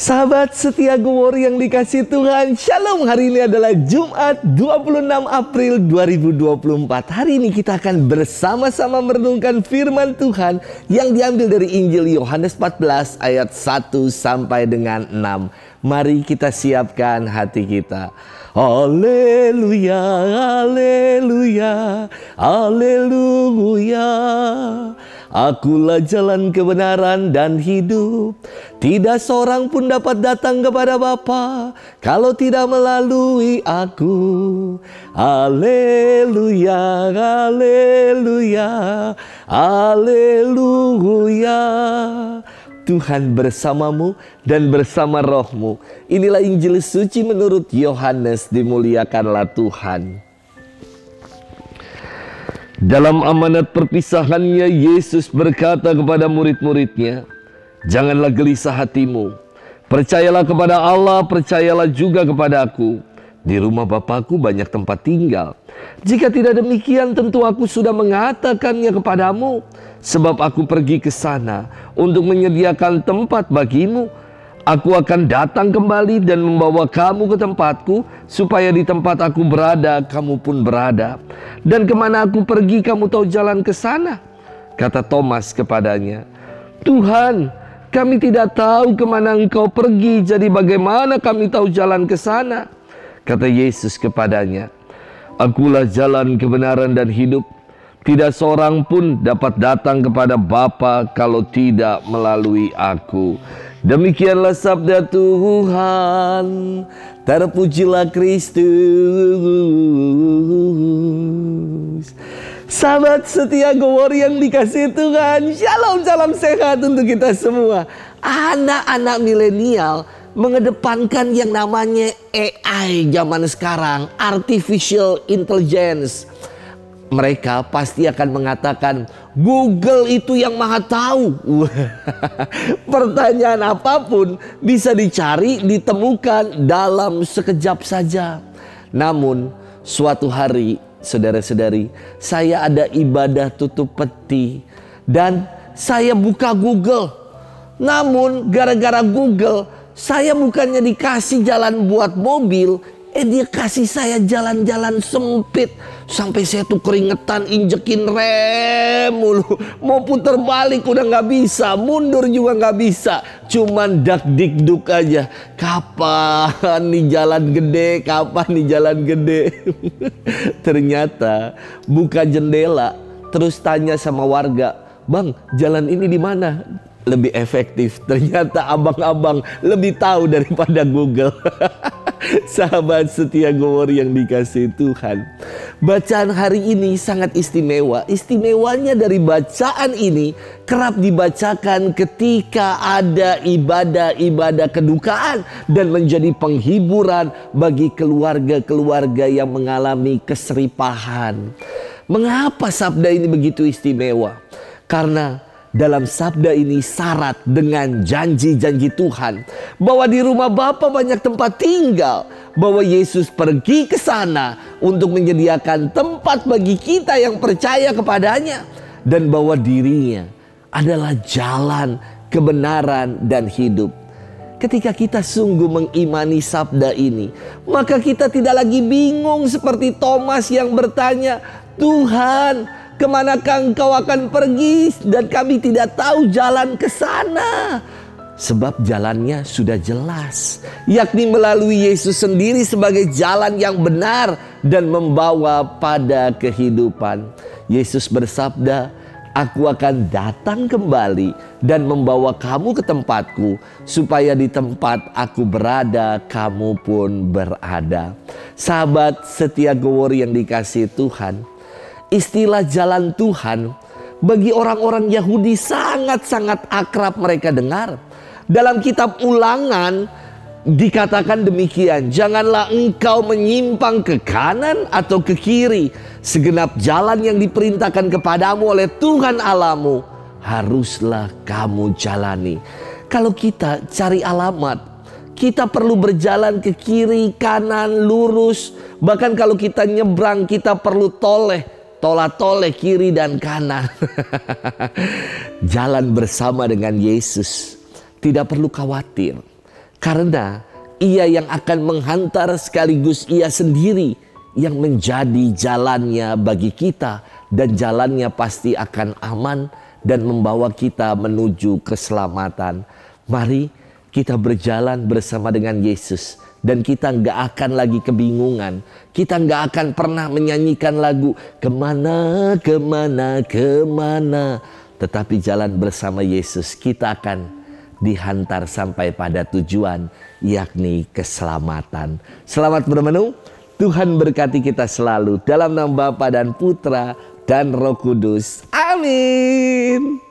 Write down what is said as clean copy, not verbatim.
Sahabat setia Go Warrior yang dikasih Tuhan, Shalom. Hari ini adalah Jumat 26 April 2024. Hari ini kita akan bersama-sama merenungkan firman Tuhan yang diambil dari Injil Yohanes 14 ayat 1 sampai dengan 6. Mari kita siapkan hati kita. Haleluya, haleluya, haleluya. Akulah jalan kebenaran dan hidup. Tidak seorang pun dapat datang kepada Bapa kalau tidak melalui aku. Haleluya, haleluya, haleluya. Tuhan bersamamu dan bersama rohmu. Inilah Injil suci menurut Yohanes. Dimuliakanlah Tuhan. Dalam amanat perpisahannya, Yesus berkata kepada murid-muridnya, "Janganlah gelisah hatimu. Percayalah kepada Allah, percayalah juga kepada aku. Di rumah Bapakku banyak tempat tinggal. Jika tidak demikian, tentu aku sudah mengatakannya kepadamu. Sebab aku pergi ke sana untuk menyediakan tempat bagimu. Aku akan datang kembali dan membawa kamu ke tempatku, supaya di tempat aku berada, kamu pun berada. Dan kemana aku pergi, kamu tahu jalan ke sana." Kata Thomas kepadanya, "Tuhan, kami tidak tahu kemana Engkau pergi, jadi bagaimana kami tahu jalan ke sana?" Kata Yesus kepadanya, "Akulah jalan, kebenaran, dan hidup. Tidak seorang pun dapat datang kepada Bapa kalau tidak melalui aku." Demikianlah sabda Tuhan. Terpujilah Kristus. Sahabat setia Go Warrior yang dikasih Tuhan, Shalom, salam sehat untuk kita semua. Anak-anak milenial mengedepankan yang namanya AI zaman sekarang, Artificial Intelligence. Mereka pasti akan mengatakan, Google itu yang maha tahu. Pertanyaan apapun bisa dicari, ditemukan dalam sekejap saja. Namun suatu hari, saudara-saudari, saya ada ibadah tutup peti dan saya buka Google. Namun gara-gara Google, saya bukannya dikasih jalan buat mobil, dia kasih saya jalan-jalan sempit. Sampai saya tuh keringetan, injekin rem mulu. Mau putar balik udah gak bisa, mundur juga gak bisa. Cuman dak-dik-duk aja. Kapan nih jalan gede, kapan nih jalan gede. Ternyata buka jendela, terus tanya sama warga, "Bang, jalan ini di mana?" Lebih efektif. Ternyata abang-abang lebih tahu daripada Google. Sahabat setia Go Warrior yang dikasih Tuhan, bacaan hari ini sangat istimewa. Istimewanya dari bacaan ini kerap dibacakan ketika ada ibadah-ibadah kedukaan dan menjadi penghiburan bagi keluarga-keluarga yang mengalami keseripahan. Mengapa sabda ini begitu istimewa? Karena dalam sabda ini syarat dengan janji-janji Tuhan bahwa di rumah Bapa banyak tempat tinggal, bahwa Yesus pergi ke sana untuk menyediakan tempat bagi kita yang percaya kepadanya, dan bahwa dirinya adalah jalan, kebenaran, dan hidup. Ketika kita sungguh mengimani sabda ini, maka kita tidak lagi bingung seperti Thomas yang bertanya, "Tuhan, kemanakah Engkau akan pergi? Dan kami tidak tahu jalan ke sana." Sebab jalannya sudah jelas, yakni melalui Yesus sendiri sebagai jalan yang benar dan membawa pada kehidupan. Yesus bersabda, "Aku akan datang kembali dan membawa kamu ke tempatku, supaya di tempat aku berada, kamu pun berada." Sahabat setia Go Warrior yang dikasih Tuhan, istilah jalan Tuhan bagi orang-orang Yahudi sangat-sangat akrab mereka dengar. Dalam kitab Ulangan dikatakan demikian, "Janganlah engkau menyimpang ke kanan atau ke kiri. Segenap jalan yang diperintahkan kepadamu oleh Tuhan Allahmu, haruslah kamu jalani." Kalau kita cari alamat, kita perlu berjalan ke kiri, kanan, lurus. Bahkan kalau kita nyebrang, kita perlu tolah-toleh kiri dan kanan. Jalan bersama dengan Yesus. Tidak perlu khawatir. Karena Ia yang akan menghantar sekaligus Ia sendiri yang menjadi jalannya bagi kita. Dan jalannya pasti akan aman dan membawa kita menuju keselamatan. Mari kita berjalan bersama dengan Yesus. Dan kita nggak akan lagi kebingungan. Kita nggak akan pernah menyanyikan lagu kemana, kemana, kemana. Tetapi jalan bersama Yesus kita akan dihantar sampai pada tujuan, yakni keselamatan. Selamat bermenung. Tuhan berkati kita selalu dalam nama Bapa dan Putra dan Roh Kudus. Amin.